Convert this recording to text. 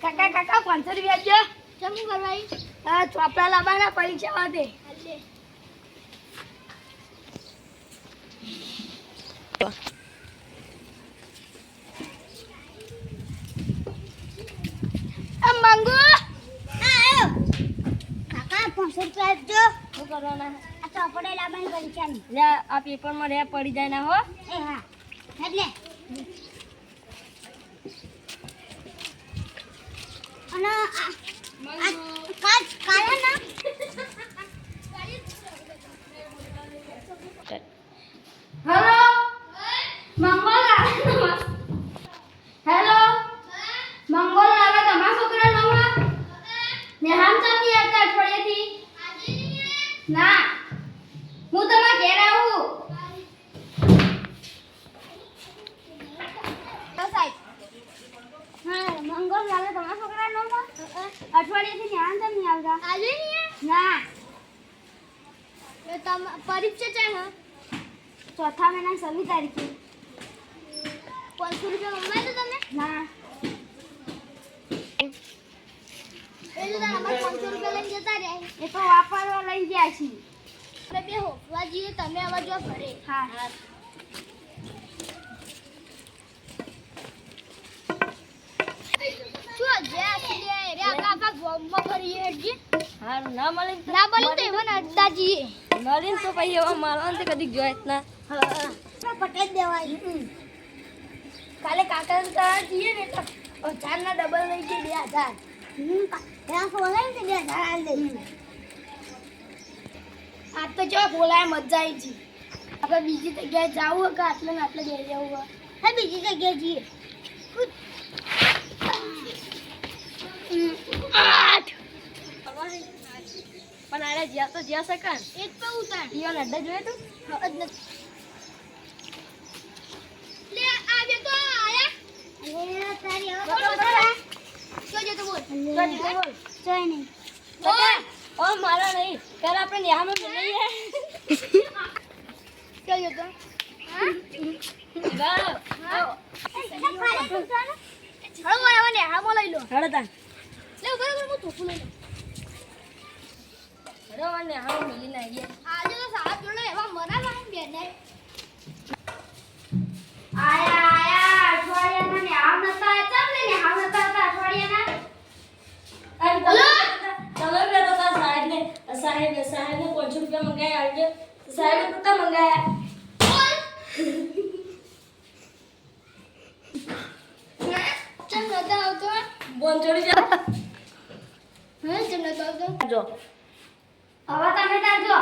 કાકા 500 રૂપિયા જો જમું કરવાઈ હા ચોપડા લાવવાના પરીક્ષા માટે માંગુ આયો કાકા 500 રૂપિયા આપજો શું કરવાના આ ચોપડા લાવવાની પરીક્ષા ની લે આ પેપર માં રે પડી જાય ના હો એ હા એટલે અને કાલે ના હેલો મંગળ હેલો મંગળ આવે તમારા છોકરા નવા ને હામ ચાલી આવતા અઠવાડિયેથી ના હું તમારા ઘેર આવું હા મંગળ આવે તમારા છોકરા નવા અઠવાડિયેથી ને હામ ચાલી આવતા આજે નહીં ના તમ પરીક્ષા છે ને ચોથા મહિના 26 તારીખે 500 રૂપિયા મંગાવી દો તમે ના એટલે અમારે 500 રૂપિયા લઈને જતા રહે એ તો વાપરવા લઈ ગયા છે આપણે બે હોફવા જઈએ તમે આવા જો ઘરે હા શું જે આખી રે આખા ગોમમાં ફરીએ હેડજી હારું ના મળે તો એમાં અડતા જઈએ મળીને તો પછી એવા મારવાનું તો કદી જોઈ જ ના પટેલ દેવાય કાલે કાકા જઈએ ને તો 4 ના ડબલ લઈ ગઈ 2000 ત્યાં બોલાય ને 2000 લઈ આ તો જો બોલાય મજા આવી છે આપણે બીજી જગ્યાએ જાવું કે આટલે ને આટલે જઈ જવું હા બીજી જગ્યાએ જઈએ પણ આરે જ્યાં તો જ્યાં સકન એક તો ઉતાર ઈયો લડ્ડા જોયે તું લે આ બે તો આયા લે તારી હવે તો બોલ જોઈ નહીં ઓ મારા નહીં કર આપણે ન્યામાં મળીએ જોજો તો હા ગા હળો આવને હામો લઈ લો હળતા લે બરાબર હું થોપું લઈ લો હળો હામ મિલી ના આજે તો સાત જોડે એવા મરાવા બેને આયા અઠવાડિયાના ને આમ નતા ચાલ ને આમ નતા અઠવાડિયાના અરે બોલો તમે બે તો સાહેબ ને 500 રૂપિયા મંગાયા આવજો સાહેબ કેટલા મંગાયા ચમ નતા આવતો બોન જોડી જા હે ચમ નતા આવતો જો હવે તમે તાર જો